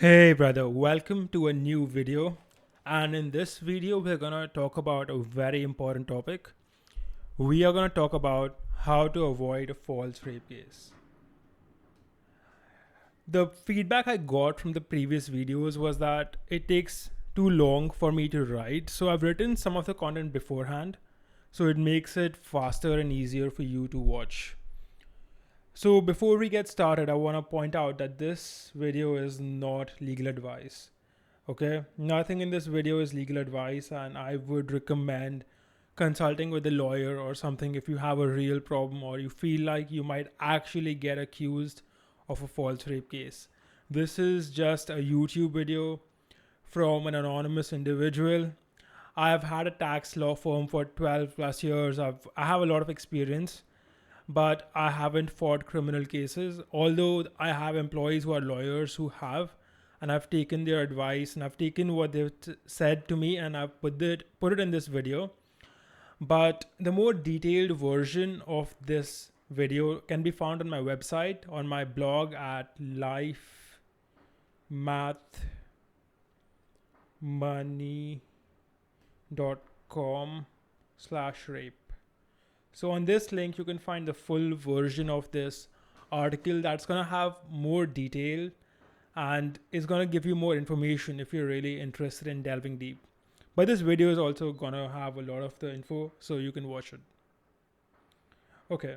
Hey brother, welcome to a new video. And in this video, we're gonna talk about a very important topic. We are gonna talk about how to avoid a false rape case. The feedback I got from the previous videos was that it takes too long for me to write, so I've written some of the content beforehand, so it makes it faster and easier for you to watch. So before we get started, I want to point out that this video is not legal advice. Okay, nothing in this video is legal advice, and I would recommend consulting with a lawyer or something if you have a real problem or you feel like you might actually get accused of a false rape case. This is just a YouTube video from an anonymous individual. I have had a tax law firm for 12 plus years. I have a lot of experience, but I haven't fought criminal cases. Although I have employees who are lawyers who have, and I've taken their advice and I've taken what they've said to me and I've put it in this video. But the more detailed version of this video can be found on my website, on my blog at lifemathmoney.com/rape. So on this link, you can find the full version of this article that's going to have more detail and is going to give you more information if you're really interested in delving deep. But this video is also going to have a lot of the info, so you can watch it. Okay.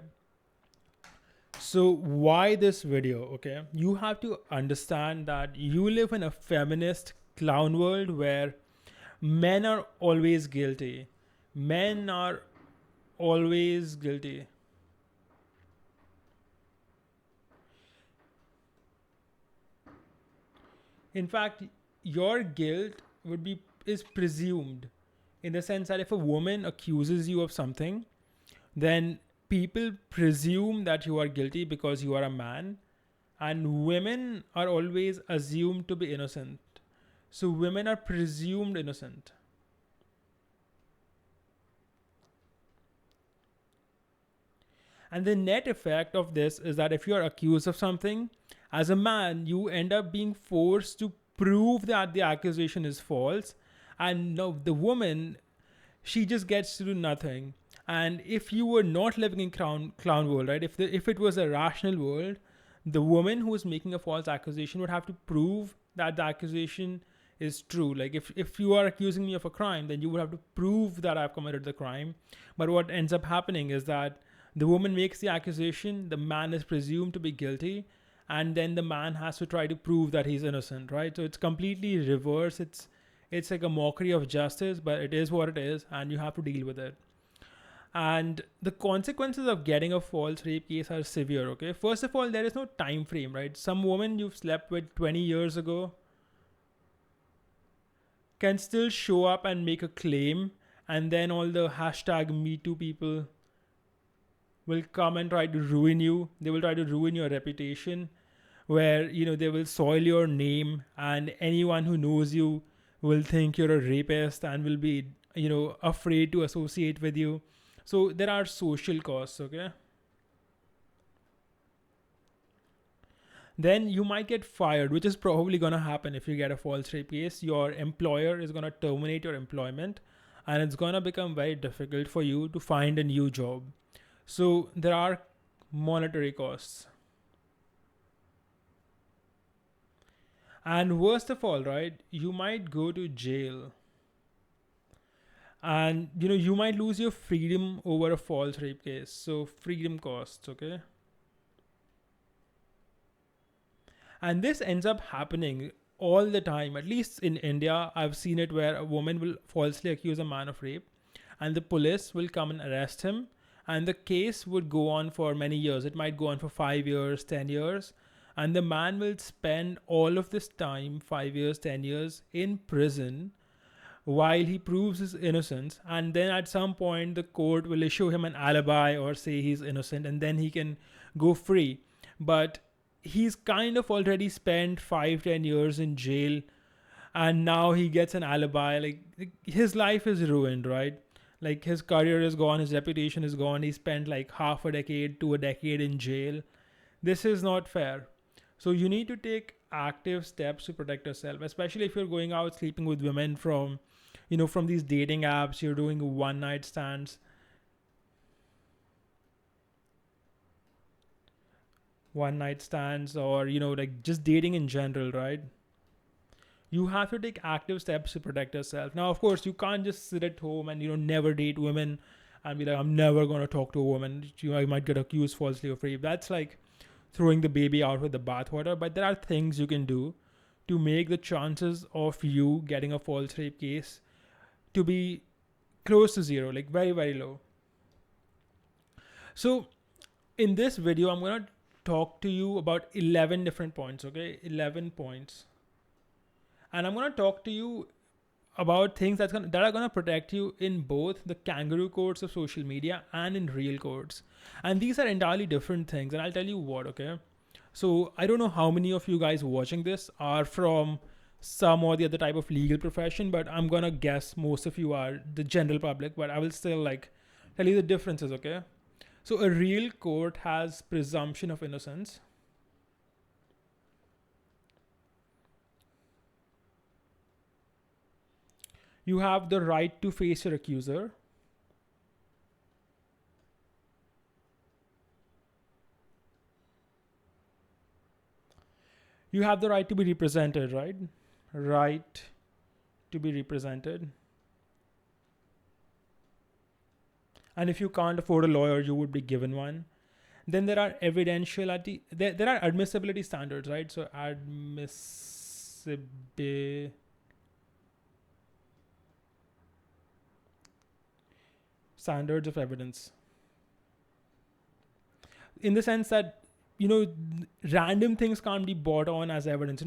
So why this video? Okay. You have to understand that you live in a feminist clown world where men are always guilty. Men are always guilty. In fact, your guilt is presumed, in the sense that if a woman accuses you of something, then people presume that you are guilty because you are a man, and women are always assumed to be innocent. So women are presumed innocent. And the net effect of this is that if you are accused of something, as a man, you end up being forced to prove that the accusation is false. And no, the woman, she just gets to do nothing. And if you were not living in clown world, right? If it was a rational world, the woman who is making a false accusation would have to prove that the accusation is true. Like if you are accusing me of a crime, then you would have to prove that I've committed the crime. But what ends up happening is that the woman makes the accusation, the man is presumed to be guilty, and then the man has to try to prove that he's innocent, right? So it's completely reverse. It's like a mockery of justice, but it is what it is, and you have to deal with it. And the consequences of getting a false rape case are severe. Okay, first of all, there is no time frame, right? Some woman you've slept with 20 years ago can still show up and make a claim, and then all the hashtag me too people will come and try to ruin you. They will try to ruin your reputation, where they will soil your name, and anyone who knows you will think you're a rapist and will be afraid to associate with you. So there are social costs. Okay, then you might get fired, which is probably going to happen. If you get a false rape case, your employer is going to terminate your employment, and it's going to become very difficult for you to find a new job. So there are monetary costs. And worst of all, right, you might go to jail. And you might lose your freedom over a false rape case. So freedom costs, okay? And this ends up happening all the time. At least in India, I've seen it where a woman will falsely accuse a man of rape, and the police will come and arrest him, and the case would go on for many years. It might go on for 5 years, 10 years, and the man will spend all of this time, 5 years, 10 years, in prison while he proves his innocence. And then at some point, the court will issue him an alibi or say he's innocent, and then he can go free. But he's kind of already spent 5-10 years in jail, and now he gets an alibi. Like his life is ruined, right? Like his career is gone, his reputation is gone. He spent like half a decade to a decade in jail. This is not fair. So you need to take active steps to protect yourself, especially if you're going out sleeping with women from, from these dating apps. You're doing one night stands, or like just dating in general, right? You have to take active steps to protect yourself. Now, of course, you can't just sit at home and never date women and be like, I'm never going to talk to a woman. I might get accused falsely of rape. That's like throwing the baby out with the bathwater. But there are things you can do to make the chances of you getting a false rape case to be close to zero, like very, very low. So in this video, I'm going to talk to you about 11 different points, okay? 11 points. And I'm going to talk to you about things that are going to protect you in both the kangaroo courts of social media and in real courts. And these are entirely different things. And I'll tell you what, okay? So I don't know how many of you guys watching this are from some or the other type of legal profession, but I'm going to guess most of you are the general public, but I will still like tell you the differences, okay? So a real court has presumption of innocence. You have the right to face your accuser. You have the right to be represented, right? Right to be represented. And if you can't afford a lawyer, you would be given one. Then there are evidentiality. There are admissibility standards, right? So admissibility. Standards of evidence. In the sense that, random things can't be brought on as evidence.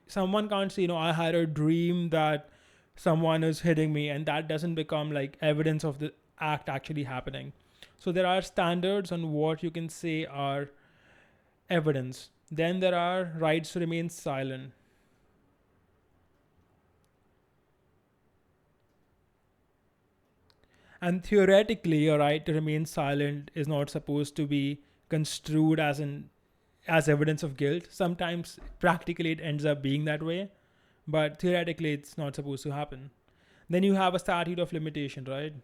Someone can't say, I had a dream that someone is hitting me, and that doesn't become like evidence of the act actually happening. So there are standards on what you can say are evidence. Then there are rights to remain silent. And theoretically, your right to remain silent is not supposed to be construed as evidence of guilt. Sometimes practically it ends up being that way, but theoretically it's not supposed to happen. Then you have a statute of limitation, right?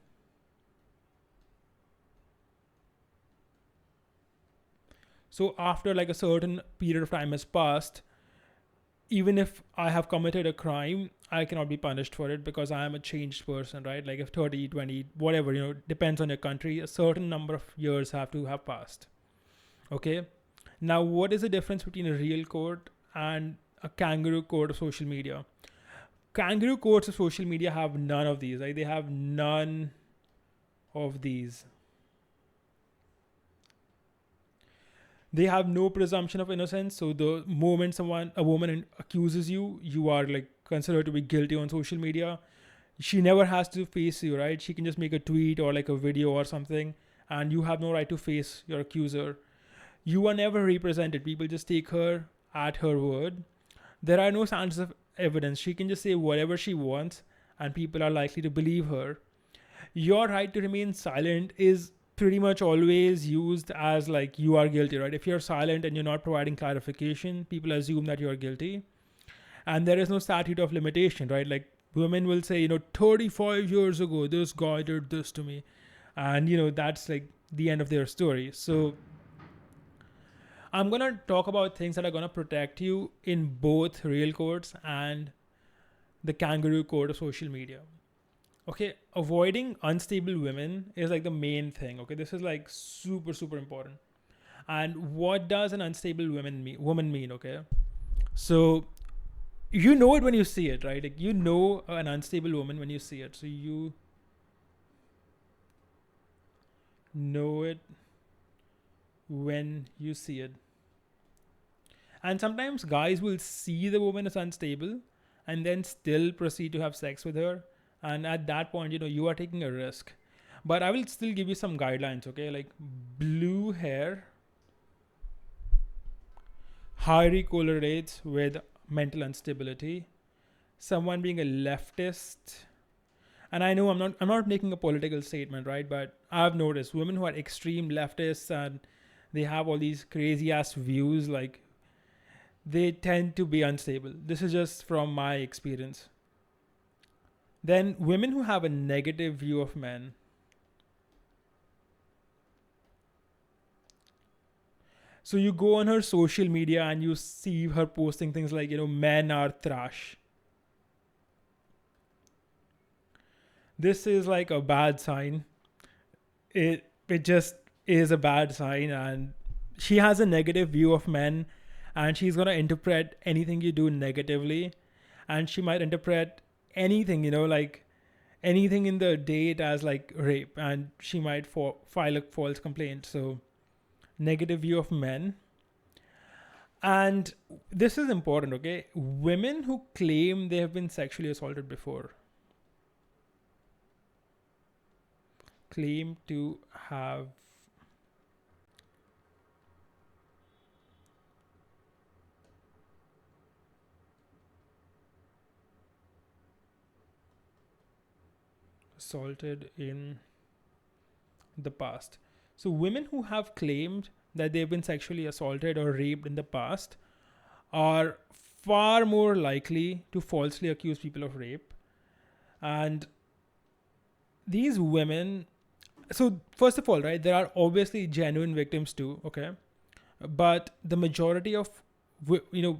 So after like a certain period of time has passed, even if I have committed a crime, I cannot be punished for it because I am a changed person, right? Like if 30, 20, whatever, depends on your country, a certain number of years have to have passed. Okay. Now, what is the difference between a real court and a kangaroo court of social media? Kangaroo courts of social media have none of these, right? They have none of these. They have no presumption of innocence. So the moment a woman accuses you, you are like considered to be guilty on social media. She never has to face you, right? She can just make a tweet or like a video or something, and you have no right to face your accuser. You are never represented. People just take her at her word. There are no standards of evidence. She can just say whatever she wants, and people are likely to believe her. Your right to remain silent is pretty much always used as like you are guilty, right? If you're silent and you're not providing clarification, people assume that you're guilty. And there is no statute of limitation, right? Like women will say, 35 years ago, this guy did this to me. And, that's like the end of their story. So I'm going to talk about things that are going to protect you in both real courts and the kangaroo court of social media. Okay, avoiding unstable women is like the main thing. Okay, this is like super, super important. And what does an unstable woman mean? Okay, so you know it when you see it, right? Like you know an unstable woman when you see it. So you know it when you see it. And sometimes guys will see the woman as unstable and then still proceed to have sex with her. And at that point, you are taking a risk. But I will still give you some guidelines, okay? Like blue hair highly correlates with mental instability. Someone being a leftist, and I know I'm not making a political statement, right? But I've noticed women who are extreme leftists and they have all these crazy ass views, like they tend to be unstable. This is just from my experience. Then women who have a negative view of men. So you go on her social media and you see her posting things like, men are trash. This is like a bad sign. It just is a bad sign, and she has a negative view of men, and she's going to interpret anything you do negatively, and she might interpret anything, like anything in the date as like rape, and she might file a false complaint. So negative view of men. And this is important, okay? Women who claim they have been sexually assaulted before. Claim to have assaulted in the past. So women who have claimed that they've been sexually assaulted or raped in the past are far more likely to falsely accuse people of rape. And these women, so first of all, right, there are obviously genuine victims too, okay? But the majority of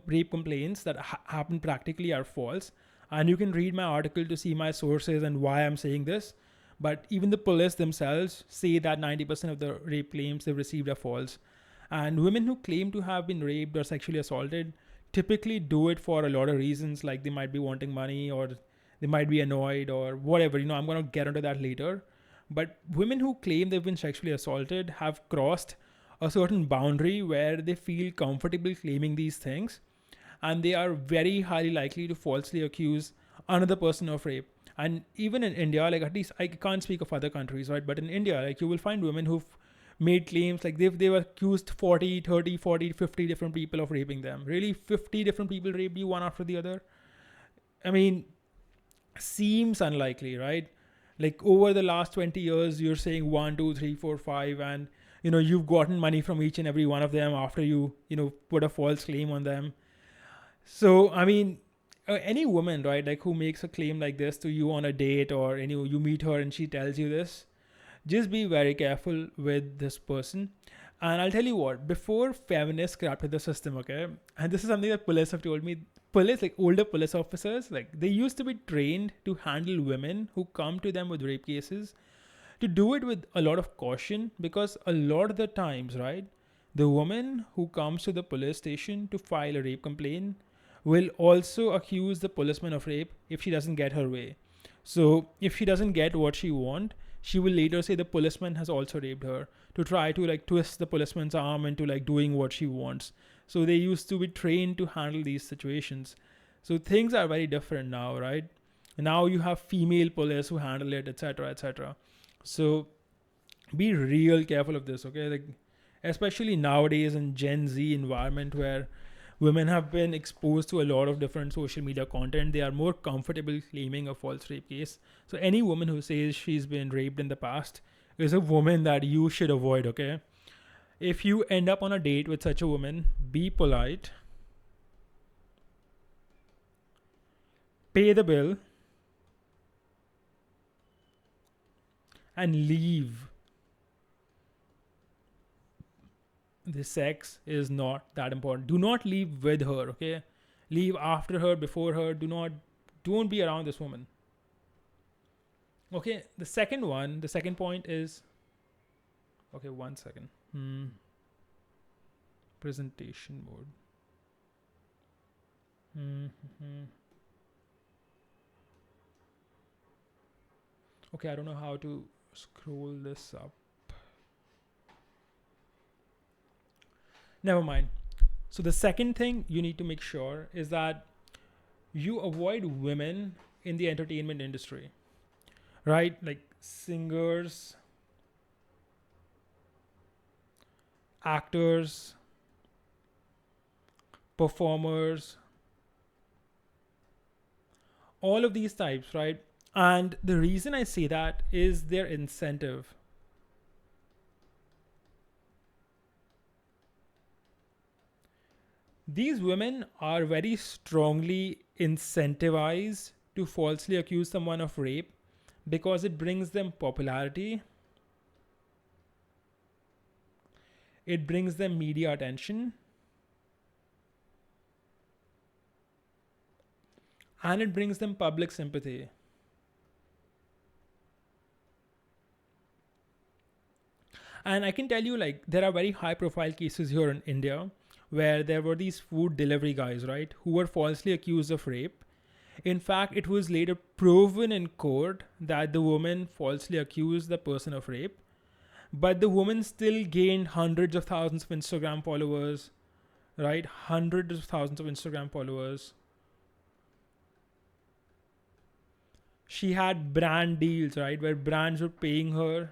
rape complaints that happen practically are false. And you can read my article to see my sources and why I'm saying this. But even the police themselves say that 90% of the rape claims they've received are false. And women who claim to have been raped or sexually assaulted typically do it for a lot of reasons, like they might be wanting money, or they might be annoyed, or whatever. I'm going to get into that later. But women who claim they've been sexually assaulted have crossed a certain boundary where they feel comfortable claiming these things, and they are very highly likely to falsely accuse another person of rape. And even in India, like, at least I can't speak of other countries, right? But in India, like, you will find women who've made claims like they've accused 40, 30, 40, 50 different people of raping them. Really, 50 different people raped you one after the other? I mean, seems unlikely, right? Like, over the last 20 years, you're saying 1, 2, 3, 4, 5, and you've gotten money from each and every one of them after you put a false claim on them. So I mean, any woman, right, like, who makes a claim like this to you on a date, or you meet her and she tells you this, just be very careful with this person. And I'll tell you what, before feminists corrupted the system, okay, and this is something that police have told me, police, like older police officers, like, they used to be trained to handle women who come to them with rape cases, to do it with a lot of caution, because a lot of the times, right, the woman who comes to the police station to file a rape complaint will also accuse the policeman of rape if she doesn't get her way. So if she doesn't get what she wants, she will later say the policeman has also raped her, to try to like twist the policeman's arm into like doing what she wants. So they used to be trained to handle these situations. So things are very different now, right? Now you have female police who handle it, etc., etc. So be real careful of this, okay? Like, especially nowadays in Gen Z environment where women have been exposed to a lot of different social media content, they are more comfortable claiming a false rape case. So any woman who says she's been raped in the past is a woman that you should avoid, okay? If you end up on a date with such a woman, be polite, pay the bill, and leave. The sex is not that important. Do not leave with her, okay? Leave after her, before her. Don't be around this woman. Okay, the second point is, okay, 1 second. Presentation mode. Okay, I don't know how to scroll this up. Never mind. So the second thing you need to make sure is that you avoid women in the entertainment industry, right? Like singers, actors, performers, all of these types, right? And the reason I say that is their incentive. These women are very strongly incentivized to falsely accuse someone of rape because it brings them popularity, it brings them media attention, and it brings them public sympathy. And I can tell you, like, there are very high profile cases here in India where there were these food delivery guys, right, who were falsely accused of rape. In fact, it was later proven in court that the woman falsely accused the person of rape, but the woman still gained hundreds of thousands of Instagram followers, right? Hundreds of thousands of Instagram followers. She had brand deals, right, where brands were paying her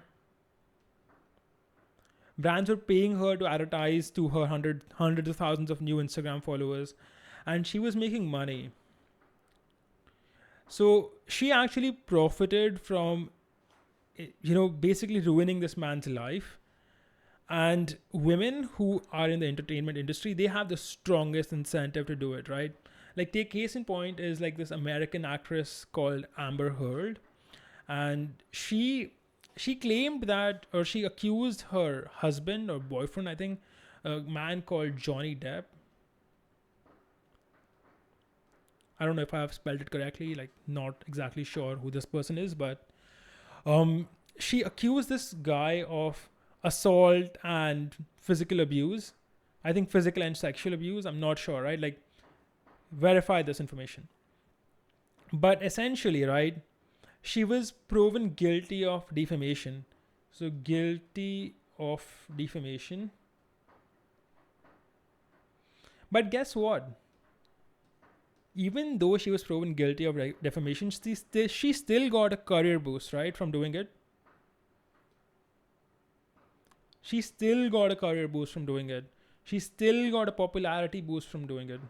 to advertise to her hundreds of thousands of new Instagram followers, and she was making money. So she actually profited from, basically ruining this man's life. And women who are in the entertainment industry, they have the strongest incentive to do it, right? Like, take case in point is like this American actress called Amber Heard, and she claimed that, or she accused her husband or boyfriend, I think, a man called Johnny Depp. I don't know if I have spelled it correctly, like, not exactly sure who this person is, but um, she accused this guy of assault and physical abuse. I think physical and sexual abuse. I'm not sure, right? Like, verify this information. But essentially, right, she was proven guilty of defamation. So, guilty of defamation. But guess what? Even though she was proven guilty of defamation, she still got a career boost, right, from doing it. She still got a career boost from doing it. She still got a popularity boost from doing it.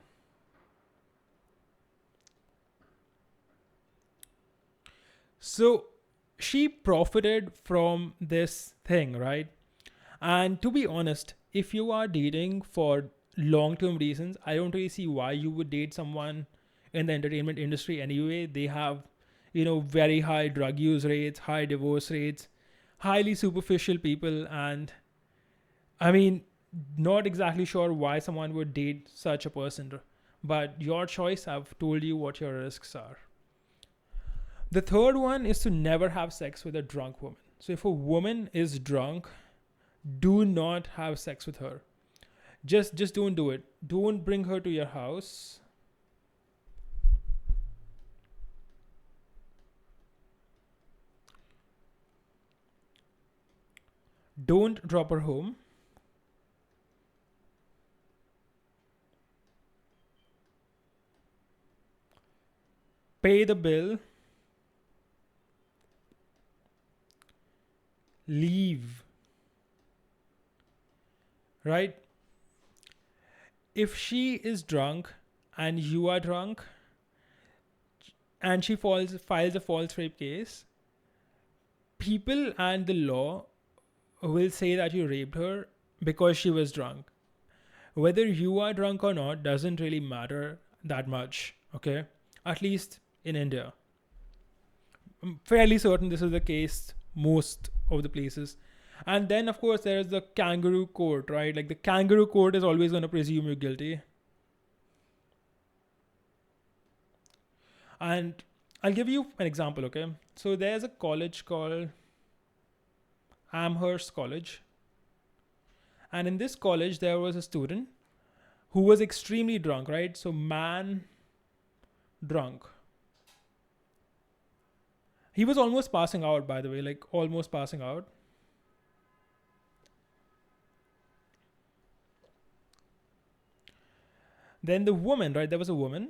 So she profited from this thing, right? And to be honest, if you are dating for long term reasons, I don't really see why you would date someone in the entertainment industry anyway. They have, very high drug use rates, high divorce rates, highly superficial people. And I mean, not exactly sure why someone would date such a person. But your choice, I've told you what your risks are. The third one is to never have sex with a drunk woman. So if a woman is drunk, do not have sex with her. Just don't do it. Don't bring her to your house. Don't drop her home. Pay the bill. Leave. Right? If she is drunk and you are drunk and she files a false rape case, people and the law will say that you raped her because she was drunk. Whether you are drunk or not doesn't really matter that much, okay? At least in India. I'm fairly certain this is the case most of the places. And then, of course, there's the kangaroo court, right? Like, the kangaroo court is always going to presume you're guilty. And I'll give you an example, okay? So there's a college called Amherst College. And in this college, there was a student who was extremely drunk, right? So, man drunk. He was almost passing out, by the way, like almost passing out. Then the woman, right? There was a woman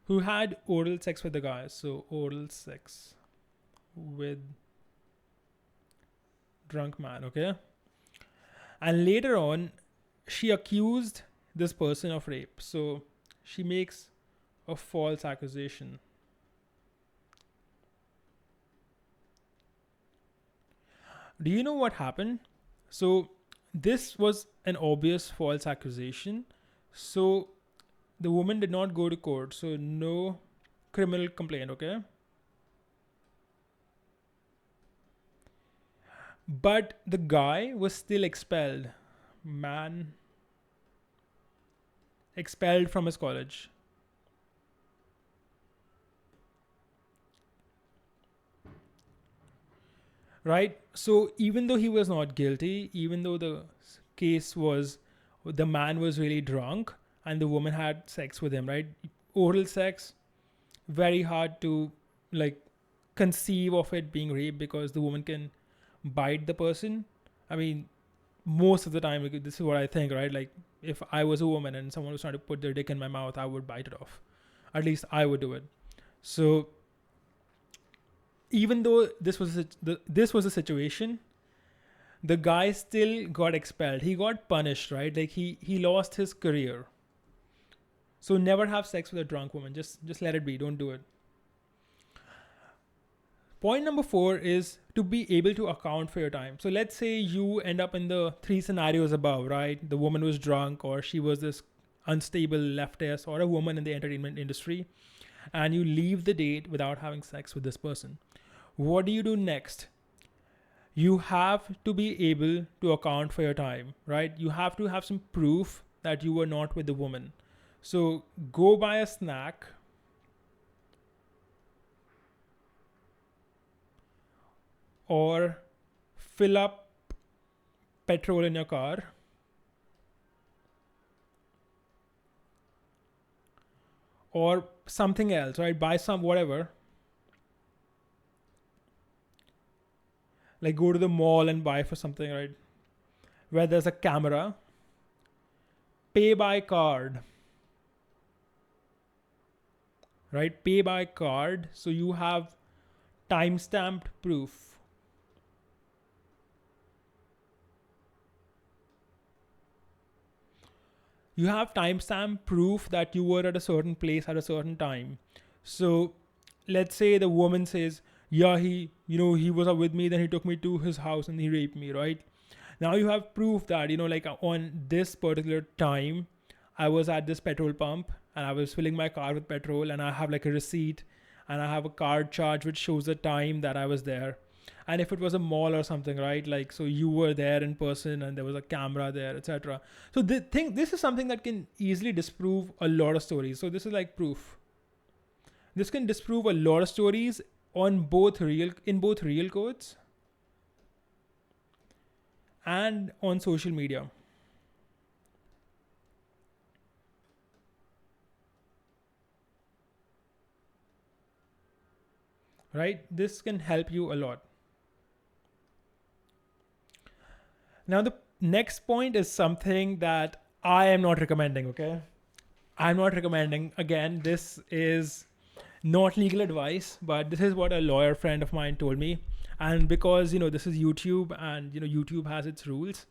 who had oral sex with the guy. So, oral sex with drunk man, okay? And later on, she accused this person of rape. So, she makes a false accusation. Do you know what happened? So, this was an obvious false accusation. So the woman did not go to court. So no criminal complaint, okay? But the guy was still expelled. Man, expelled from his college. Right? So even though he was not guilty, even though the man was really drunk and the woman had sex with him, right? Oral sex, very hard to like conceive of it being rape because the woman can bite the person. I mean, most of the time, this is what I think, right? Like, if I was a woman and someone was trying to put their dick in my mouth, I would bite it off. At least I would do it. So, even though this was a situation, the guy still got expelled. He got punished, right? Like he lost his career. So never have sex with a drunk woman. Just let it be. Don't do it. Point number 4 is to be able to account for your time. So let's say you end up in the 3 scenarios above, right? The woman was drunk, or she was this unstable leftist, or a woman in the entertainment industry, and you leave the date without having sex with this person. What do you do next? You have to be able to account for your time, right? You have to have some proof that you were not with the woman. So go buy a snack, or fill up petrol in your car, or something else, right? Buy some whatever. Like go to the mall and buy for something, right? Where there's a camera. Pay by card. Right? Pay by card. So you have time-stamped proof. You have timestamp proof that you were at a certain place at a certain time. So let's say the woman says, yeah, he was with me, then he took me to his house and he raped me, right? Now you have proof that, like on this particular time, I was at this petrol pump and I was filling my car with petrol, and I have like a receipt and I have a card charge which shows the time that I was there. And if it was a mall or something, right? Like, so you were there in person and there was a camera there, etc. So this is something that can easily disprove a lot of stories. So this is like proof. This can disprove a lot of stories in both real courts and on social media. Right? This can help you a lot. Now, the next point is something that I am not recommending, okay? I'm not recommending. Again, this is not legal advice, but this is what a lawyer friend of mine told me. And because, this is YouTube and, YouTube has its rules,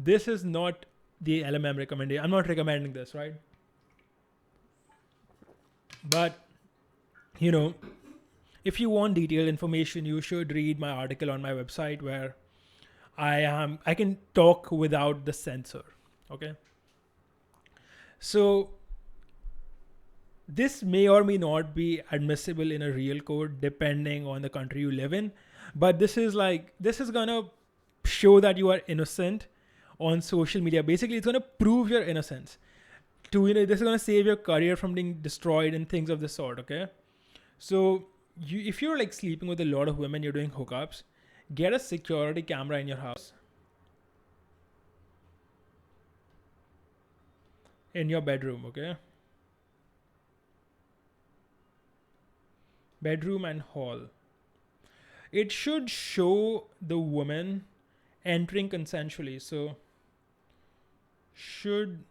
this is not the LMM recommendation. I'm not recommending this, right? But, if you want detailed information, you should read my article on my website where I can talk without the censor. Okay. So this may or may not be admissible in a real court depending on the country you live in. But this is gonna show that you are innocent on social media. Basically, it's gonna prove your innocence. This is gonna save your career from being destroyed and things of this sort. Okay. So if you're like sleeping with a lot of women, you're doing hookups, get a security camera in your house, in your bedroom, okay? Bedroom and hall. It should show the woman entering consensually. So should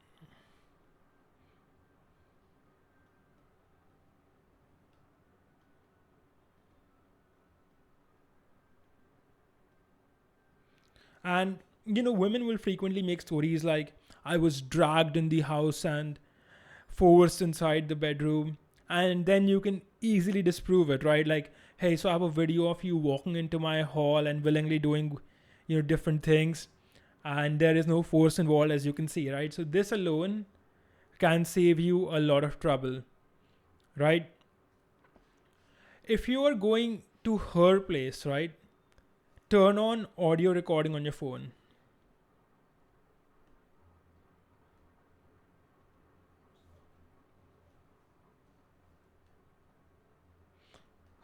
and women will frequently make stories like, I was dragged in the house and forced inside the bedroom, and then you can easily disprove it, right? Like, hey, so I have a video of you walking into my hall and willingly doing different things, and there is no force involved, as you can see, right? So this alone can save you a lot of trouble, right? If you are going to her place, right, turn on audio recording on your phone.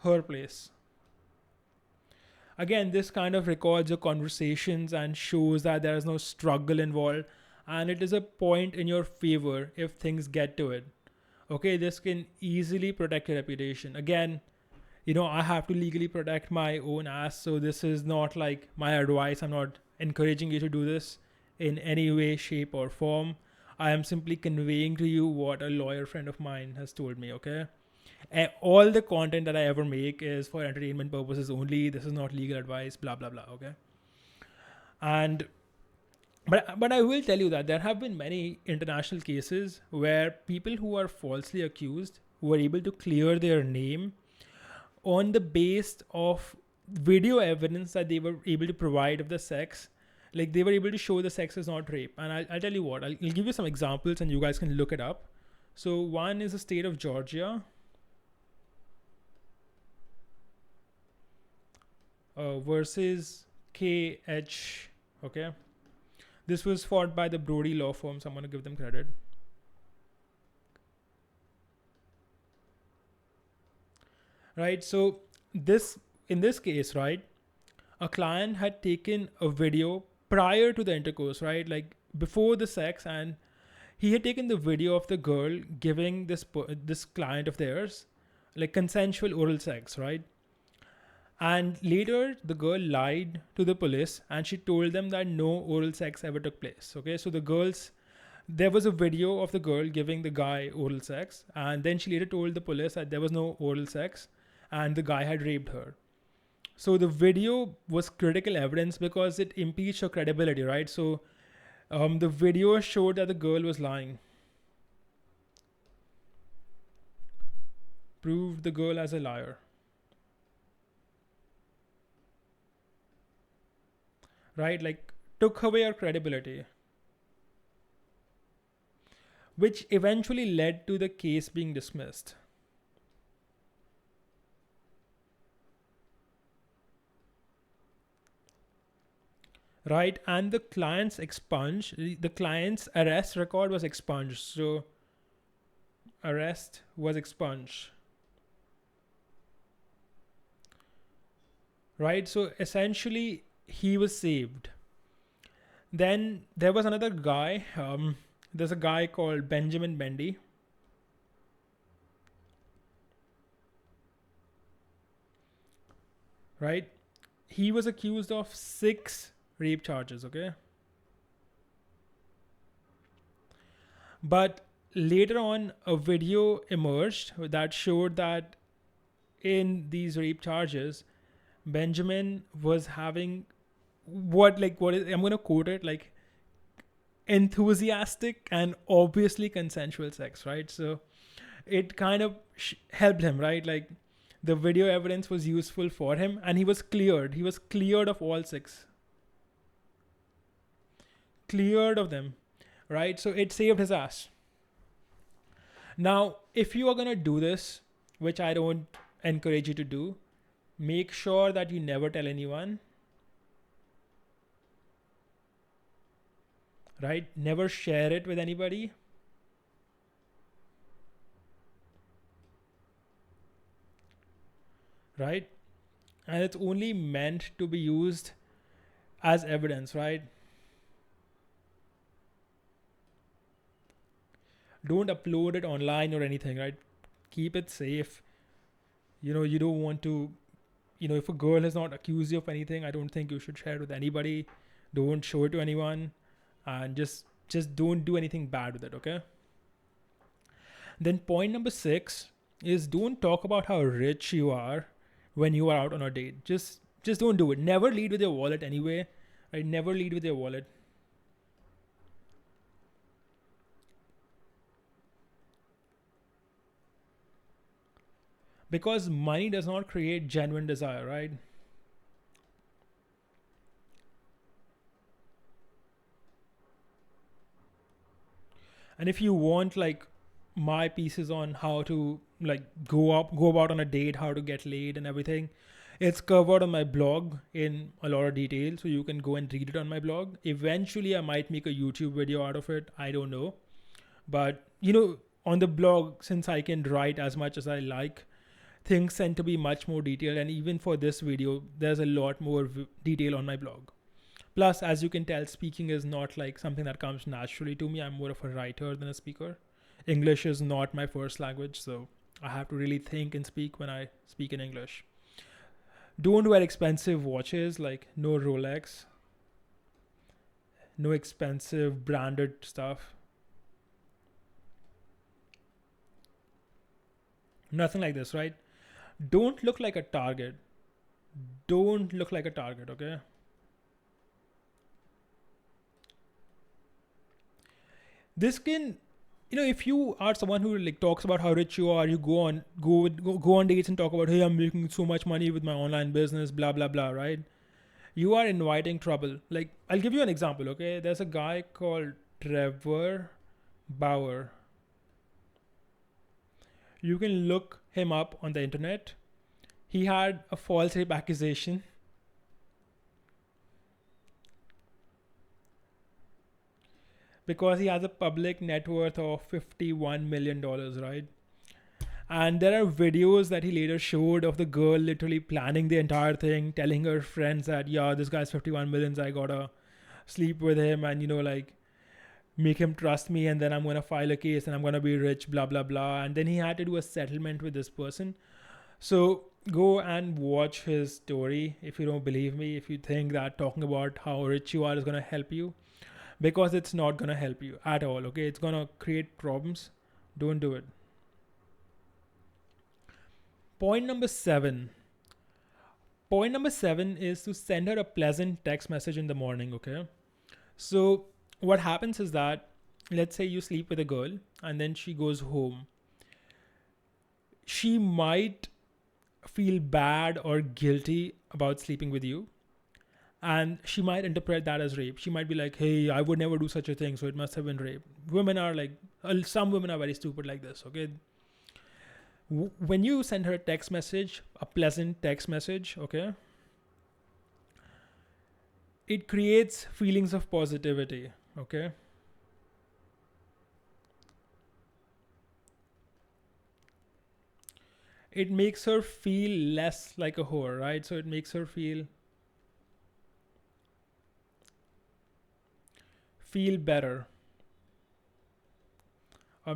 Her place. Again, this kind of records your conversations and shows that there is no struggle involved, and it is a point in your favor if things get to it. Okay, this can easily protect your reputation. Again, I have to legally protect my own ass, so this is not like my advice. I'm not encouraging you to do this in any way, shape, or form. I am simply conveying to you what a lawyer friend of mine has told me, okay? All the content that I ever make is for entertainment purposes only. This is not legal advice, blah, blah, blah, okay? And but I will tell you that there have been many international cases where people who are falsely accused were able to clear their name on the base of video evidence that they were able to provide of the sex. Like, they were able to show the sex is not rape. And I'll tell you what, I'll give you some examples and you guys can look it up. So one is the state of Georgia. Versus KH. Okay. This was fought by the Brody law firm, so I'm going to give them credit. Right. So in this case, right, a client had taken a video prior to the intercourse, right? Like before the sex, and he had taken the video of the girl giving this client of theirs like consensual oral sex, right? And later the girl lied to the police and she told them that no oral sex ever took place. Okay, so there was a video of the girl giving the guy oral sex, and then she later told the police that there was no oral sex and the guy had raped her. So the video was critical evidence because it impeached her credibility, right? So the video showed that the girl was lying. Proved the girl as a liar. Right? Like, took away her credibility. Which eventually led to the case being dismissed. Right? And the client's arrest record was expunged. So, arrest was expunged. Right? So, essentially, he was saved. Then there was another guy. There's a guy called Benjamin Mendy. Right? He was accused of 6 rape charges, okay? But later on, a video emerged that showed that in these rape charges, Benjamin was having I'm going to quote it, like, enthusiastic and obviously consensual sex, right? So it kind of helped him, right? Like, the video evidence was useful for him and he was cleared. He was cleared of all 6. Cleared of them, right? So it saved his ass. Now, if you are going to do this, which I don't encourage you to do, make sure that you never tell anyone. Right? Never share it with anybody. Right? And it's only meant to be used as evidence, right? Don't upload it online or anything, right? Keep it safe. You don't want to, if a girl has not accused you of anything, I don't think you should share it with anybody. Don't show it to anyone. And just don't do anything bad with it, okay? Then point number 6 is don't talk about how rich you are when you are out on a date. Just don't do it. Never lead with your wallet anyway, right? Never lead with your wallet. Because money does not create genuine desire, right? And if you want like my pieces on how to like go about on a date, how to get laid and everything, it's covered on my blog in a lot of detail. So you can go and read it on my blog. Eventually I might make a YouTube video out of it. I don't know. But on the blog, since I can write as much as I like, things tend to be much more detailed. And even for this video, there's a lot more detail on my blog. Plus, as you can tell, speaking is not like something that comes naturally to me. I'm more of a writer than a speaker. English is not my first language, so I have to really think and speak when I speak in English. Don't wear expensive watches, like no Rolex, no expensive branded stuff. Nothing like this, right? Don't look like a target. Don't look like a target, okay? This can, if you are someone who like talks about how rich you are, you go on dates and talk about, hey, I'm making so much money with my online business, blah blah blah, right? You are inviting trouble. Like, I'll give you an example, okay? There's a guy called Trevor Bauer. You can look him up on the internet. He had a false rape accusation. Because he has a public net worth of $51 million, right? And there are videos that he later showed of the girl literally planning the entire thing, telling her friends that, yeah, this guy's 51 millions, I gotta sleep with him and, like, make him trust me, and then I'm gonna file a case and I'm gonna be rich, blah, blah, blah. And then he had to do a settlement with this person. So go and watch his story if you don't believe me, if you think that talking about how rich you are is gonna help you. Because it's not gonna help you at all, okay? It's gonna create problems. Don't do it. Point number 7. Point number 7 is to send her a pleasant text message in the morning, okay? So what happens is that, let's say you sleep with a girl and then she goes home. She might feel bad or guilty about sleeping with you. And she might interpret that as rape. She might be like, hey, I would never do such a thing, so it must have been rape. Women are like, some women are very stupid like this, okay? When you send her a text message, a pleasant text message, okay, it creates feelings of positivity, okay? It makes her feel less like a whore, right? So it makes her feel better.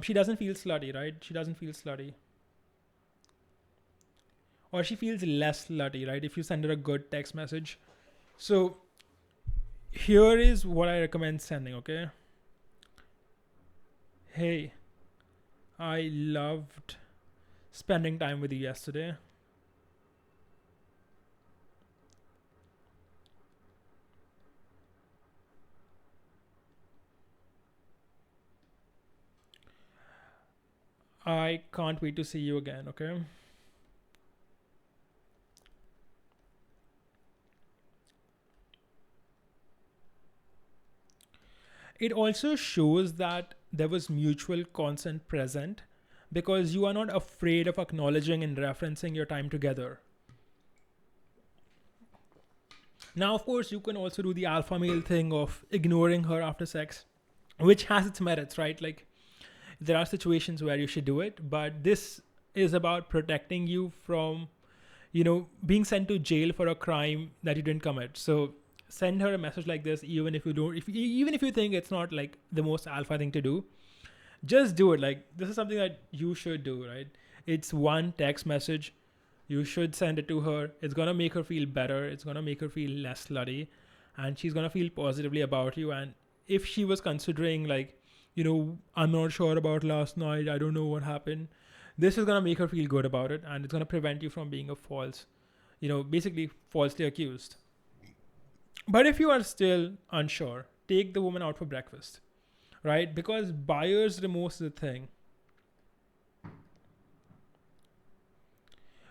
She doesn't feel slutty, right? She doesn't feel slutty. Or she feels less slutty, right? If you send her a good text message. So here is what I recommend sending, okay? Hey, I loved spending time with you yesterday. I can't wait to see you again, okay? It also shows that there was mutual consent present because you are not afraid of acknowledging and referencing your time together. Now, of course, you can also do the alpha male thing of ignoring her after sex, which has its merits, right? Like, there are situations where you should do it, but this is about protecting you from, being sent to jail for a crime that you didn't commit. So send her a message like this, even if you think it's not like the most alpha thing to do, just do it. Like, this is something that you should do, right? It's one text message. You should send it to her. It's gonna make her feel better. It's gonna make her feel less slutty, and she's gonna feel positively about you. And if she was considering like, I'm not sure about last night, I don't know what happened, this is going to make her feel good about it, and it's going to prevent you from being a basically falsely accused. But if you are still unsure, take the woman out for breakfast, right? Because buyer's remorse is a thing.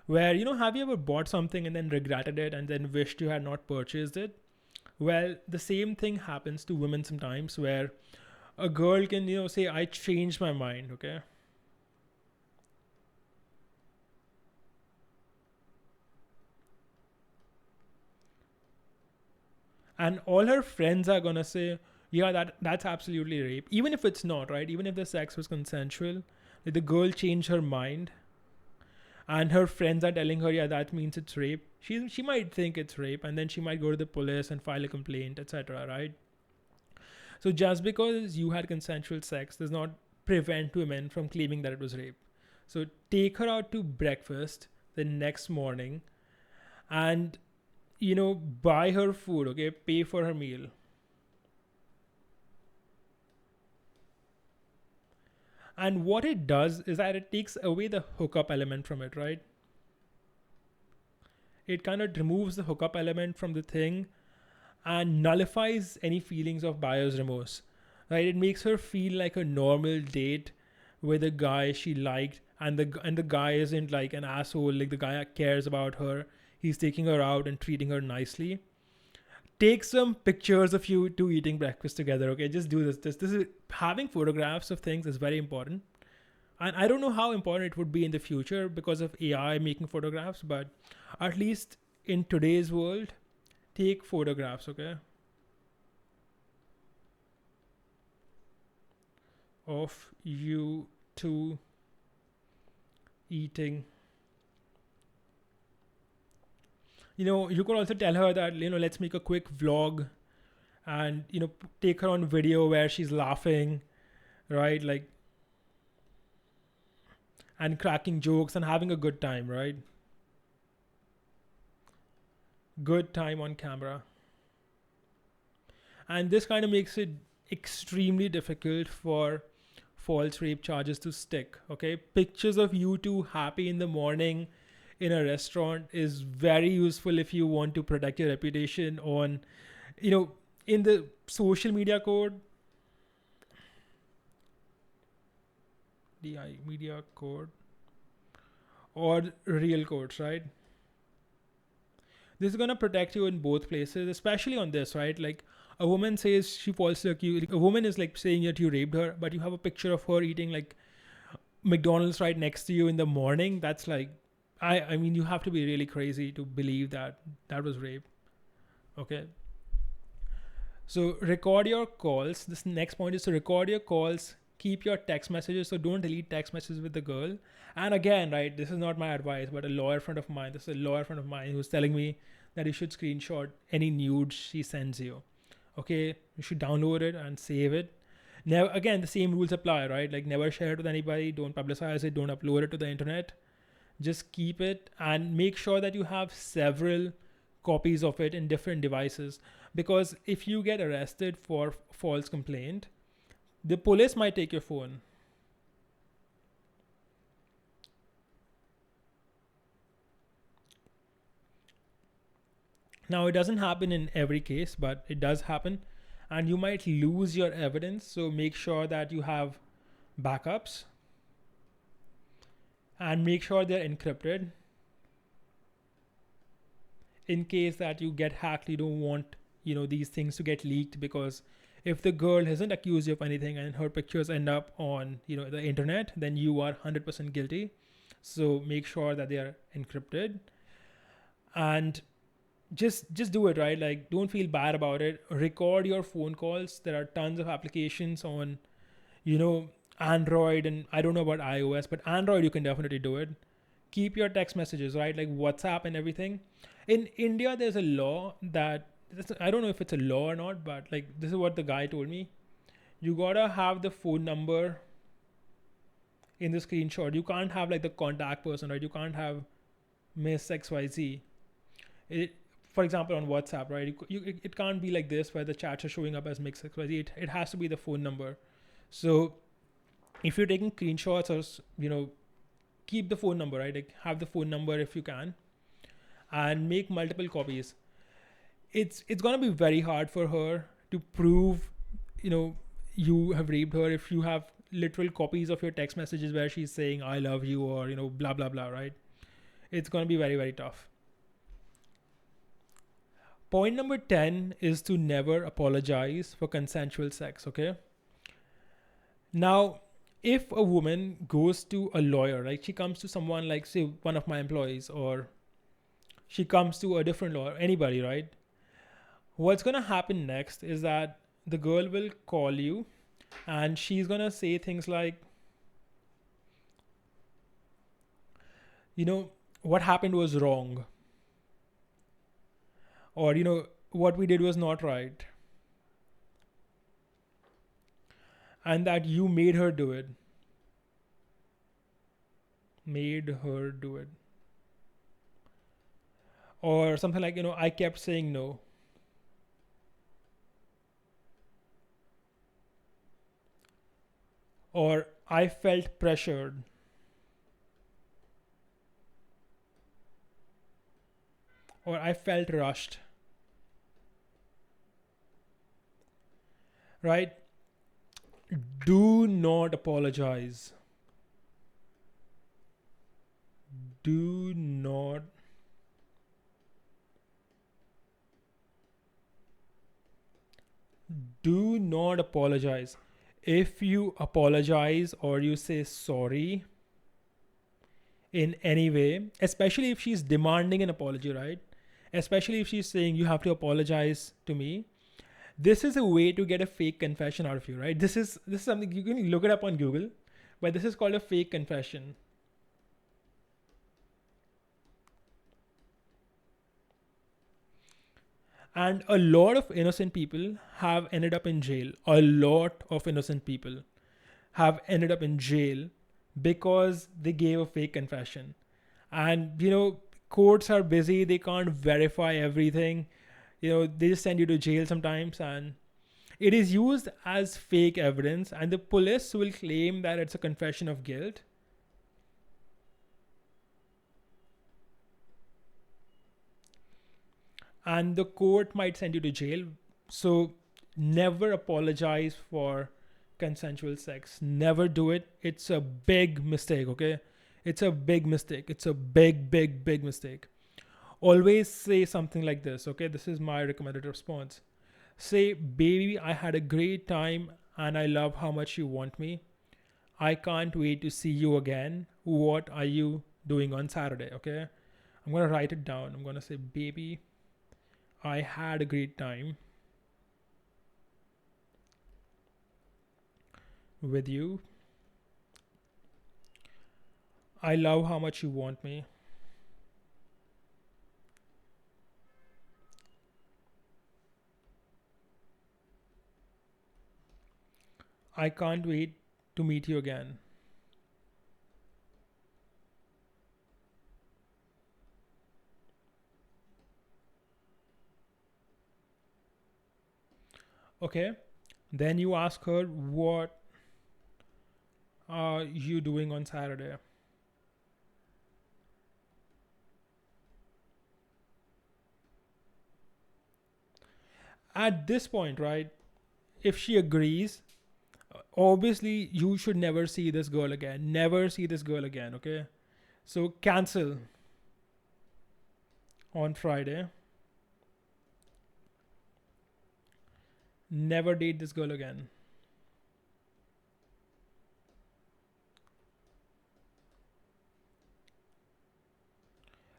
Where, have you ever bought something and then regretted it and then wished you had not purchased it? Well, the same thing happens to women sometimes, where A girl can, say, I changed my mind, okay? And all her friends are gonna say, yeah, that's absolutely rape. Even if it's not, right? Even if the sex was consensual, like the girl changed her mind and her friends are telling her, yeah, that means it's rape. She might think it's rape, and then she might go to the police and file a complaint, etc., right? So just because you had consensual sex does not prevent women from claiming that it was rape. So take her out to breakfast the next morning and, buy her food, okay? Pay for her meal. And what it does is that it takes away the hookup element from it, right? It kind of removes the hookup element from the thing and nullifies any feelings of buyer's remorse, right? It makes her feel like a normal date with a guy she liked, and the guy isn't like an asshole. Like the guy cares about her. He's taking her out and treating her nicely. Take some pictures of you two eating breakfast together. Okay, just do this. This is having photographs of things is very important. And I don't know how important it would be in the future because of AI making photographs, but at least in today's world, take photographs, okay, of you two eating. You could also tell her that, let's make a quick vlog and, take her on video where she's laughing, right? Like, and cracking jokes and having a good time, right? Good time on camera. And this kind of makes it extremely difficult for false rape charges to stick, okay? Pictures of you two happy in the morning in a restaurant is very useful if you want to protect your reputation on, in the social media code, DI media code, or real codes, right? This is gonna protect you in both places, especially on this, right? Like a woman says she falsely accused. Like a woman is like saying that you raped her, but you have a picture of her eating like McDonald's right next to you in the morning. That's like, I mean, you have to be really crazy to believe that that was rape. Okay. So record your calls. This next point is to record your calls. Keep your text messages. So don't delete text messages with the girl. And again, right, this is not my advice, but a lawyer friend of mine, this is a lawyer friend of mine who's telling me that you should screenshot any nude she sends you. Okay, you should download it and save it. Never, again, the same rules apply, right? Like never share it with anybody, don't publicize it, don't upload it to the internet. Just keep it and make sure that you have several copies of it in different devices, because if you get arrested for false complaint, the police might take your phone. Now, it doesn't happen in every case, but it does happen, and you might lose your evidence. So make sure that you have backups and make sure they're encrypted. In case that you get hacked, you don't want, these things to get leaked, because if the girl hasn't accused you of anything and her pictures end up on, the internet, then you are 100% guilty. So make sure that they are encrypted, and just do it, right? Like don't feel bad about it. Record your phone calls. There are tons of applications on, Android, and I don't know about iOS, but Android you can definitely do it. Keep your text messages, right? Like WhatsApp and everything. In India, there's a law that, I don't know if it's a law or not, but like this is what the guy told me. You gotta have the phone number in the screenshot. You can't have like the contact person, right? You can't have Miss XYZ. For example, on WhatsApp, right? It can't be like this where the chats are showing up as Miss XYZ. It has to be the phone number. So if you're taking screenshots or, keep the phone number, right? Like have the phone number if you can, and make multiple copies. It's gonna be very hard for her to prove, you have raped her if you have literal copies of your text messages where she's saying I love you or blah blah blah, right? It's gonna be very very tough. Point number 10 is to never apologize for consensual sex, okay? Now, if a woman goes to a lawyer, like she comes to someone like, say, one of my employees, or she comes to a different lawyer, anybody, right? What's gonna happen next is that the girl will call you and she's gonna say things like, you know, what happened was wrong, or, what we did was not right, and that you made her do it. Made her do it. Or something like, I kept saying no. Or I felt pressured. Or I felt rushed. Right? Do not apologize. Do not apologize. If you apologize or you say sorry in any way, especially if she's demanding an apology, right? Especially if she's saying you have to apologize to me. This is a way to get a fake confession out of you, right? This is something you can look it up on Google, but this is called a fake confession. And a lot of innocent people have ended up in jail. A lot of innocent people have ended up in jail because they gave a fake confession. And, courts are busy, they can't verify everything. They just send you to jail sometimes, and it is used as fake evidence, and the police will claim that it's a confession of guilt. And the court might send you to jail. So never apologize for consensual sex. Never do it. It's a big mistake, okay? It's a big mistake. It's a big, big, big mistake. Always say something like this, okay? This is my recommended response. Say, baby, I had a great time and I love how much you want me. I can't wait to see you again. What are you doing on Saturday, okay? I'm going to write it down. I'm going to say, baby, I had a great time with you. I love how much you want me. I can't wait to meet you again. Okay. Then you ask her, what are you doing on Saturday? At this point, right, if she agrees, obviously you should never see this girl again. Never see this girl again, okay? So cancel on Friday. Never date this girl again.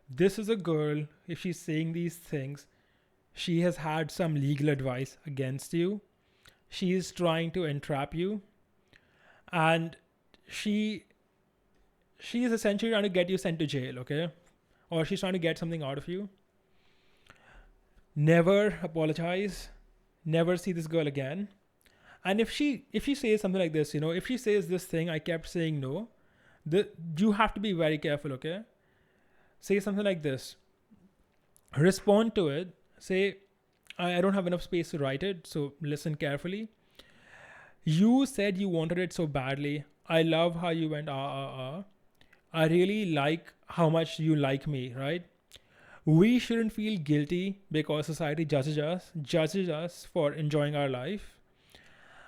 This is a girl, if she's saying these things, she has had some legal advice against you. She is trying to entrap you, and she is essentially trying to get you sent to jail, okay? Or she's trying to get something out of you. Never apologize. Never see this girl again. And if she says something like this, if she says this thing, I kept saying no, you have to be very careful, okay? Say something like this. Respond to it. Say, I don't have enough space to write it, so listen carefully. You said you wanted it so badly. I love how you went, I really like how much you like me, right? We shouldn't feel guilty because society judges us for enjoying our life.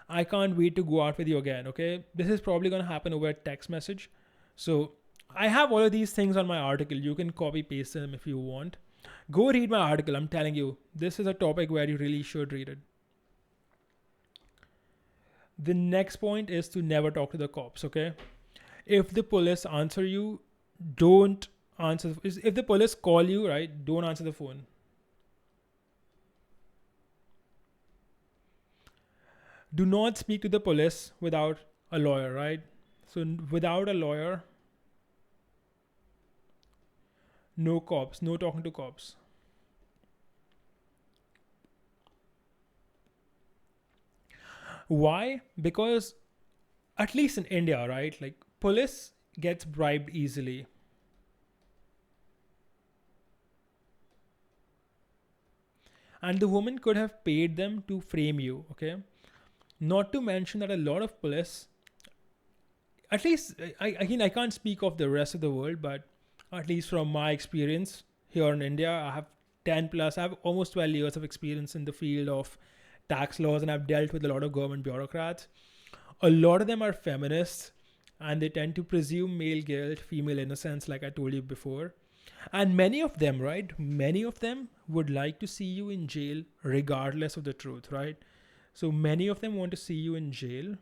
I can't wait to go out with you again, okay? This is probably going to happen over a text message. So I have all of these things on my article. You can copy paste them if you want. Go read my article. I'm telling you, this is a topic where you really should read it. The next point is to never talk to the cops. Okay, if the police answer you, don't answer. If the police call you, right, don't answer the phone. Do not speak to the police without a lawyer, right? So without a lawyer, no cops, no talking to cops. Why? Because at least in India, right, like police gets bribed easily. And the woman could have paid them to frame you, okay? Not to mention that a lot of police, at least I can't speak of the rest of the world, but at least from my experience here in India, I have 10 plus, I have almost 12 years of experience in the field of tax laws, and I've dealt with a lot of government bureaucrats. A lot of them are feminists, and they tend to presume male guilt, female innocence, like I told you before. And many of them, right? Many of them would like to see you in jail regardless of the truth, right? So many of them want to see you in jail.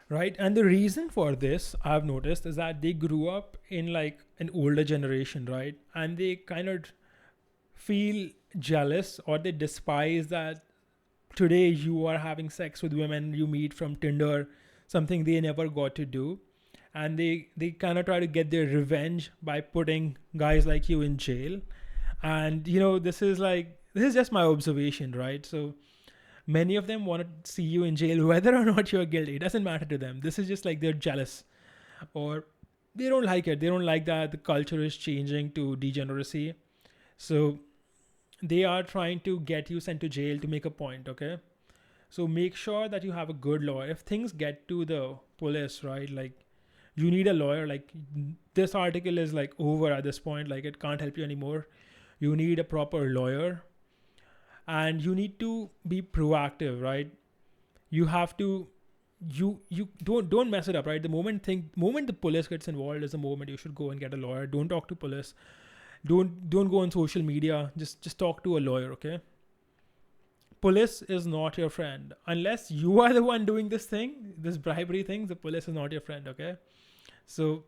Right. And the reason for this, I've noticed, is that they grew up in like an older generation, right? And they kind of feel jealous, or they despise that today you are having sex with women you meet from Tinder, something they never got to do. And they kind of try to get their revenge by putting guys like you in jail. And this is just my observation, right? So many of them want to see you in jail whether or not you're guilty. It doesn't matter to them. This is just like they're jealous, or they don't like it. They don't like that the culture is changing to degeneracy. So they are trying to get you sent to jail to make a point, okay? So make sure that you have a good lawyer. If things get to the police, right, like you need a lawyer. Like this article is like over at this point, like it can't help you anymore. You need a proper lawyer, and you need to be proactive, right? You have to, you don't mess it up, right? The moment the police gets involved is the moment you should go and get a lawyer. Don't talk to police. Don't go on social media. Just talk to a lawyer, okay? Police is not your friend unless you are the one doing this thing, this bribery thing. The police is not your friend, okay? So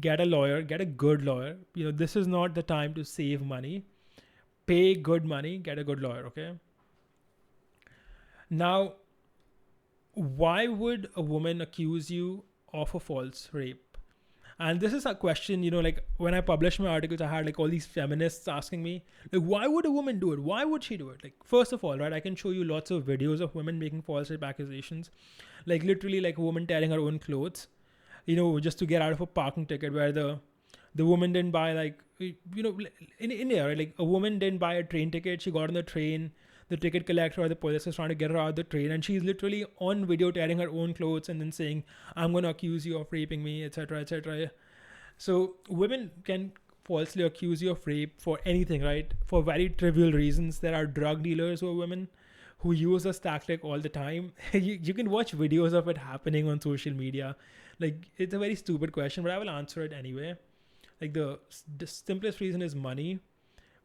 get a lawyer, get a good lawyer. This is not the time to save money. Pay good money, get a good lawyer, okay? Now, why would a woman accuse you of a false rape? And this is a question, like when I published my articles, I had like all these feminists asking me, like, why would a woman do it? Why would she do it? Like, first of all, right, I can show you lots of videos of women making false rape accusations. Like, literally, like a woman tearing her own clothes, just to get out of a parking ticket, where the woman didn't buy, like, in India, right? Like, a woman didn't buy a train ticket. She got on the train. The ticket collector or the police is trying to get her out of the train, and she's literally on video tearing her own clothes and then saying, "I'm going to accuse you of raping me," etc., etc. So women can falsely accuse you of rape for anything, right? For very trivial reasons. There are drug dealers who are women who use this tactic all the time. You can watch videos of it happening on social media. Like, it's a very stupid question, but I will answer it anyway. Like, the simplest reason is money,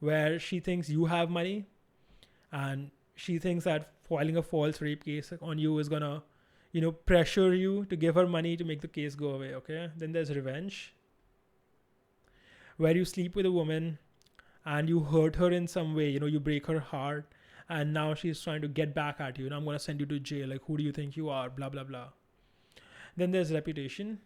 where she thinks you have money, and she thinks that filing a false rape case on you is gonna pressure you to give her money to make the case go away, okay? Then there's revenge, where you sleep with a woman and you hurt her in some way, you break her heart, and now she's trying to get back at you, and I'm gonna send you to jail, like, who do you think you are, blah blah blah. Then there's reputation,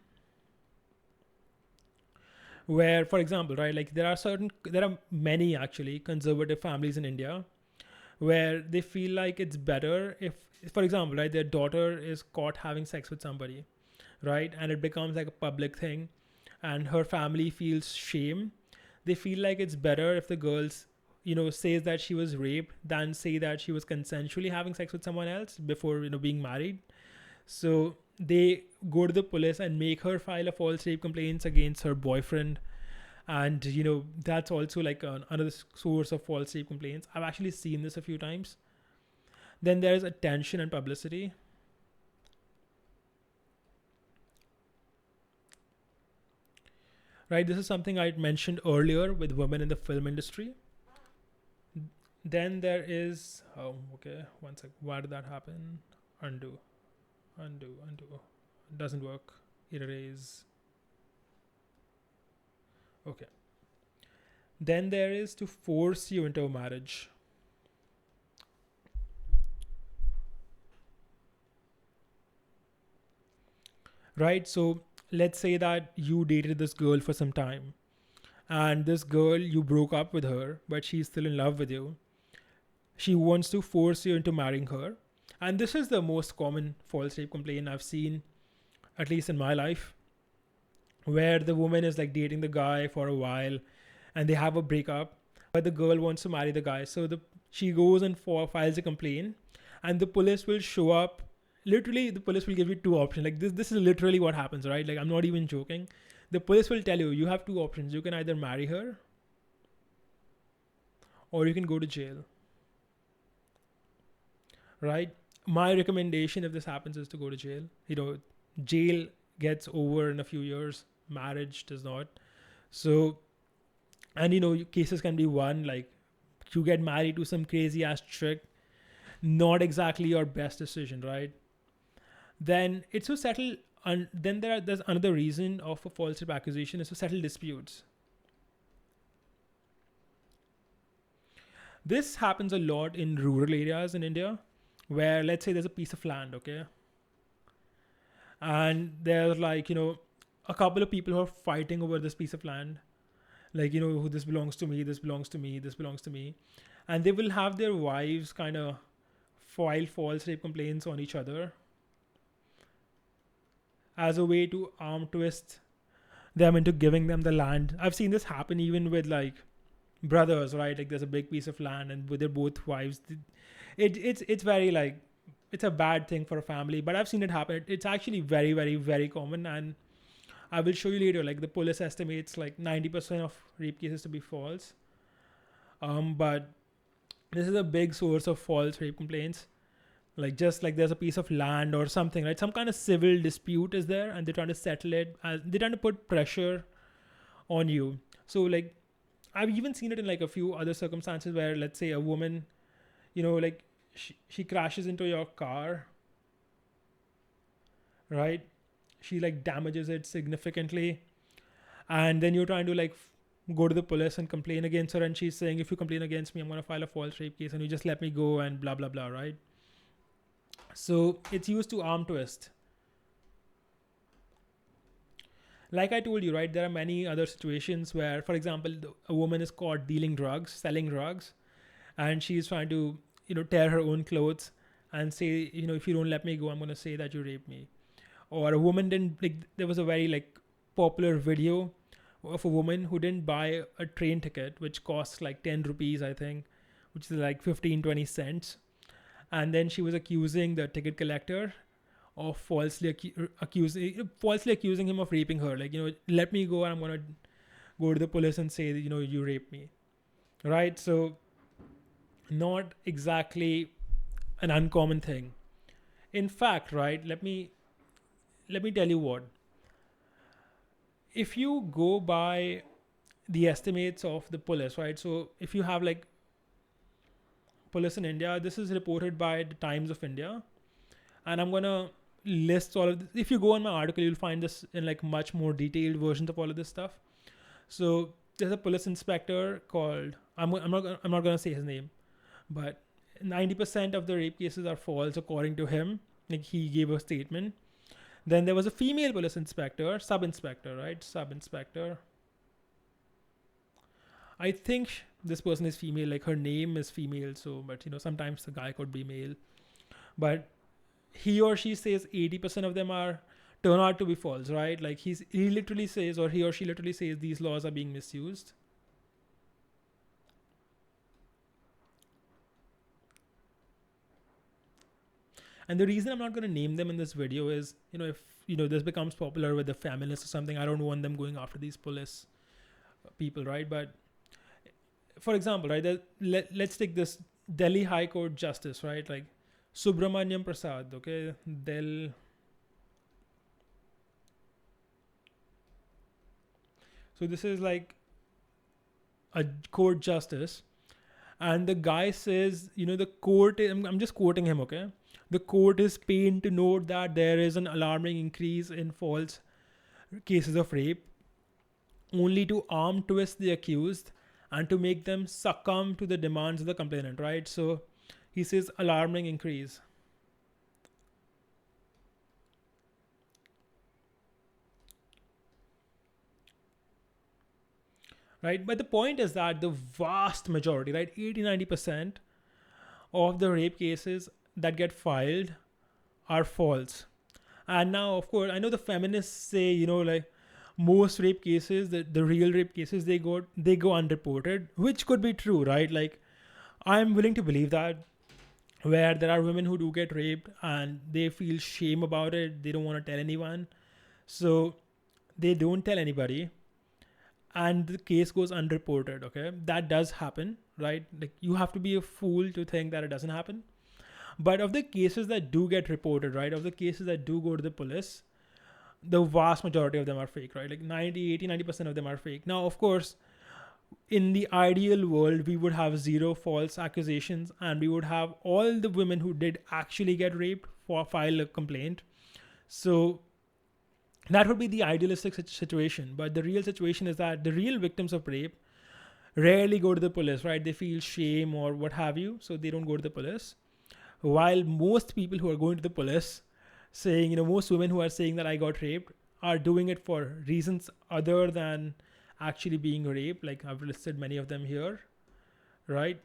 where, for example, right, like there are many actually conservative families in India where they feel like it's better if, for example, right, their daughter is caught having sex with somebody, right, and it becomes like a public thing, and her family feels shame. They feel like it's better if the girls, says that she was raped than say that she was consensually having sex with someone else before, being married. So they go to the police and make her file a false rape complaints against her boyfriend. And that's also like another source of false rape complaints. I've actually seen this a few times. Then there's attention and publicity. right? This is something I mentioned earlier with women in the film industry. Then there is, oh, okay, one sec. Why did that happen? Undo, undo. Doesn't work. Erase. Okay. Then there is to force you into a marriage. Right? So let's say that you dated this girl for some time, and this girl, you broke up with her, but she's still in love with you. She wants to force you into marrying her. And this is the most common false rape complaint I've seen, at least in my life, where the woman is like dating the guy for a while and they have a breakup, but the girl wants to marry the guy. So she goes and files a complaint, and the police will show up. Literally, the police will give you two options. Like this is literally what happens, right? Like, I'm not even joking. The police will tell you, you have two options. You can either marry her or you can go to jail, right? My recommendation if this happens is to go to jail. Jail gets over in a few years, marriage does not. So, and cases can be won, like you get married to some crazy ass trick, not exactly your best decision, right? Then it's to settle, and then there's another reason of a false rape accusation is to settle disputes. This happens a lot in rural areas in India, where let's say there's a piece of land, okay, and there's like a couple of people who are fighting over this piece of land, like who, this belongs to me, this belongs to me, this belongs to me, and they will have their wives kind of file false rape complaints on each other as a way to arm twist them into giving them the land. I've seen this happen even with like brothers, right? Like there's a big piece of land and with their both wives, it's very like, it's a bad thing for a family, but I've seen it happen. It's actually very, very, very common, and I will show you later. Like the police estimates like 90% of rape cases to be false. But this is a big source of false rape complaints. Like just like there's a piece of land or something, right? Some kind of civil dispute is there, and they're trying to settle it. They're trying to put pressure on you. So like, I've even seen it in like a few other circumstances where let's say a woman, like she crashes into your car, right? She like damages it significantly, and then you're trying to like go to the police and complain against her, and she's saying, if you complain against me, I'm going to file a false rape case and you just let me go and blah blah blah, right? So it's used to arm twist. Like I told you, right, there are many other situations where, for example, a woman is caught dealing drugs, selling drugs, and she's trying to tear her own clothes and say, if you don't let me go, I'm going to say that you raped me. Or a woman didn't, like, there was a very like popular video of a woman who didn't buy a train ticket, which costs like 10 rupees, I think, which is like 15-20 cents. And then she was accusing the ticket collector of falsely accusing him of raping her. Like, let me go and I'm going to go to the police and say that, you raped me. Right? So not exactly an uncommon thing. In fact, right, let me tell you what. If you go by the estimates of the police, right? So if you have like police in India, this is reported by the Times of India, and I'm gonna list all of this. If you go on my article, you'll find this in like much more detailed versions of all of this stuff. So there's a police inspector called, I'm not gonna say his name, but 90% of the rape cases are false according to him. Like he gave a statement. Then there was a female police inspector, sub-inspector, right? Sub-inspector. I think this person is female, like her name is female. So, but sometimes the guy could be male. But he or she says 80% of them turn out to be false, right? Like he literally says, or he or she literally says, these laws are being misused. And the reason I'm not going to name them in this video is, if this becomes popular with the feminists or something, I don't want them going after these police people, right? But for example, right, let's take this Delhi High Court Justice, right? Like Subramaniam Prasad, okay? So this is like a court justice. And the guy says, the court, I'm just quoting him, okay? The court is pained to note that there is an alarming increase in false cases of rape, only to arm twist the accused and to make them succumb to the demands of the complainant, right? So he says alarming increase. Right? But the point is that the vast majority, right, 80-90% of the rape cases that get filed are false. And now, of course, I know the feminists say, like most rape cases, the real rape cases, they go unreported, which could be true, right? Like I'm willing to believe that, where there are women who do get raped and they feel shame about it, they don't want to tell anyone, so they don't tell anybody, and the case goes unreported. Okay, that does happen, right? Like you have to be a fool to think that it doesn't happen. But of the cases that do get reported, right, of the cases that do go to the police, the vast majority of them are fake, right? Like 90 80 90% of them are fake. Now, of course, in the ideal world, we would have zero false accusations and we would have all the women who did actually get raped for file a complaint. So that would be the idealistic situation. But the real situation is that the real victims of rape rarely go to the police, right? They feel shame or what have you, so they don't go to the police. While most people who are going to the police saying, most women who are saying that I got raped are doing it for reasons other than actually being raped. Like I've listed many of them here, right?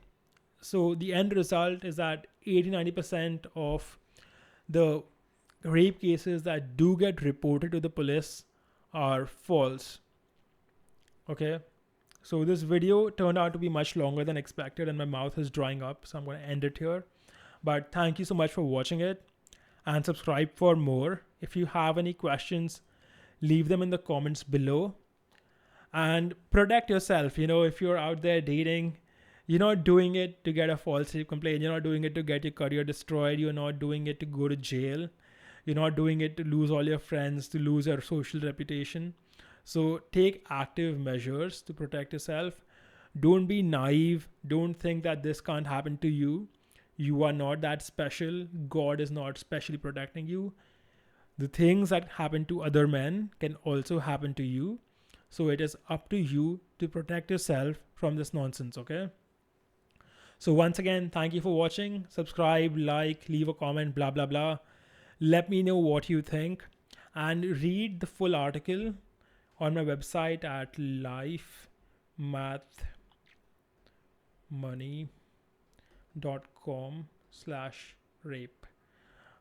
So the end result is that 80-90% of the rape cases that do get reported to the police are false. Okay. So this video turned out to be much longer than expected and my mouth is drying up. So I'm going to end it here. But thank you so much for watching it and subscribe for more. If you have any questions, leave them in the comments below and protect yourself. If you're out there dating, you're not doing it to get a false rape complaint. You're not doing it to get your career destroyed. You're not doing it to go to jail. You're not doing it to lose all your friends, to lose your social reputation. So take active measures to protect yourself. Don't be naive. Don't think that this can't happen to you. You are not that special. God is not specially protecting you. The things that happen to other men can also happen to you. So it is up to you to protect yourself from this nonsense, okay? So once again, thank you for watching. Subscribe, like, leave a comment, blah, blah, blah. Let me know what you think and read the full article on my website at lifemathmoney.com/rape.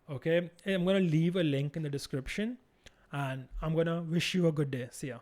Okay, I'm going to leave a link in the description and I'm going to wish you a good day. See ya.